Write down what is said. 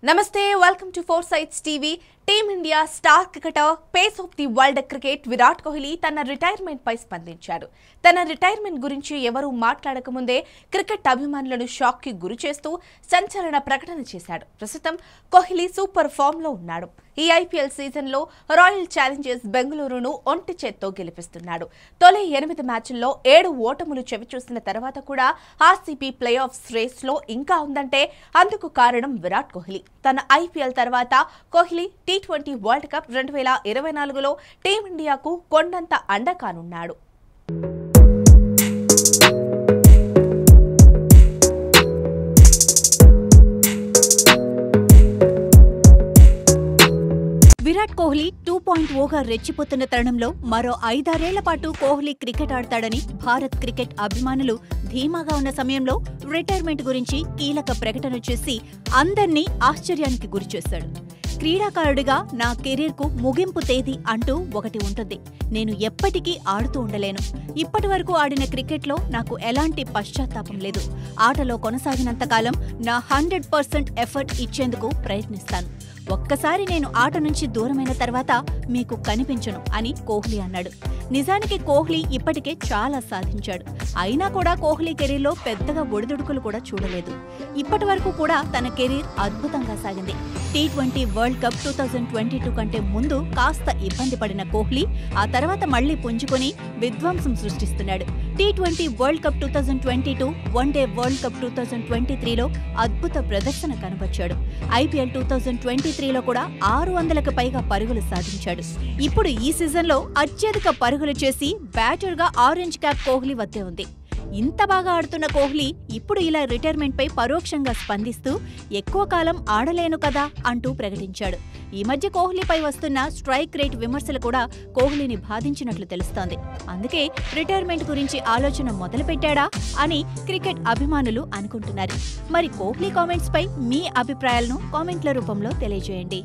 Namaste, welcome to Foresights TV. Team India star cricketer, pace of the world cricket Virat Kohli తన retirement పై స్పందించాడు. తన retirement గురించి ఎవరు మాట్లాడకముందే cricket అభిమానులను shock కి గురి చేస్తూ సంచలన ప్రకటన చేశాడు. ప్రస్తుతం కోహ్లీ సూపర్ ఫామ్ లో ఉన్నాడు. ఈ ఐపీఎల్ సీజన్ లో రాయల్ ఛాలెంజర్స్ బెంగళూరును ఒంటి చేత్తో గెలిపిస్తున్నాడు. తొలి 8 మ్యాచ్ల్లో 7 ఓటములు చవిచూసిన తర్వాత కూడా ఆర్సీబీ ప్లే ఆఫ్స్ రేస్ లో ఇంకా ఉందంటే అందుకు కారణం విరాట్ కోహ్లీ. తన ఐపీఎల్ తర్వాత కోహ్లీ T20 వరల్డ్ కప్ 2024లో టీమిండియాకు కొండంత అండ కానున్నాడు. విరాట్ కోహ్లీ 2.0గా రెచ్చిపోతున్న తరుణంలో మరో 5-6 ఏళ్ల పాటు కోహ్లీ క్రికెట్ ఆడతాడని భారత్ క్రికెట్ అభిమానులు ధీమాగా ఉన్న సమయంలో రిటైర్మెంట్ గురించి కీలక ప్రకటన చేసి అందర్నీ ఆశ్చర్యానికి గురిచేశాడు. క్రీడాకారుడిగా నా కెరీర్కు ముగింపు తేదీ అంటూ ఒకటి ఉంటుంది. నేను ఎప్పటికీ ఆడుతూ ఉండలేను. ఇప్పటి వరకు ఆడిన క్రికెట్లో నాకు ఎలాంటి పశ్చాత్తాపం లేదు. ఆటలో కొనసాగినంతకాలం నా 100% ఎఫర్ట్ ఇచ్చేందుకు ప్రయత్నిస్తాను. ఒక్కసారి నేను ఆట నుంచి దూరమైన తర్వాత మీకు కనిపించను అని కోహ్లీ అన్నాడు. నిజానికి కోహ్లీ ఇప్పటికే చాలా సాధించాడు. అయినా కూడా కోహ్లీ కెరీర్లో పెద్దగా ఒడిదుడుకులు కూడా చూడలేదు. ఇప్పటి వరకు కూడా తన కెరీర్ అద్భుతంగా సాగింది. T20 వరల్డ్ కప్ 2022 కంటే ముందు కాస్త ఇబ్బంది పడిన కోహ్లీ ఆ తర్వాత మళ్లీ పుంజుకొని విధ్వంసం సృష్టిస్తున్నాడు. T20 world cup 2022, one day world cup 2023లో అద్భుత ప్రదర్శన కనబర్చాడు. ఐపీఎల్ 2023లో కూడా 600కు పైగా పరుగులు సాధించాడు. ఇప్పుడు ఈ సీజన్లో అత్యధిక పరుగులు చేసి బ్యాటర్గా ఆరెంజ్ క్యాప్ కోహ్లీ వద్దే ఉంది. ఇంత బాగా ఆడుతున్న కోహ్లీ ఇప్పుడు ఇలా రిటైర్మెంట్ పై పరోక్షంగా స్పందిస్తూ ఎక్కువ కాలం ఆడలేను కదా అంటూ ప్రకటించాడు. ఈ మధ్య కోహ్లీపై వస్తున్న స్ట్రైక్ రేట్ విమర్శలు కూడా కోహ్లీని బాధించినట్లు తెలుస్తోంది. అందుకే రిటైర్మెంట్ గురించి ఆలోచన మొదలుపెట్టాడా అని క్రికెట్ అభిమానులు అనుకుంటున్నారు. మరి కోహ్లీ కామెంట్స్ పై మీ అభిప్రాయాలను కామెంట్ల రూపంలో తెలియజేయండి.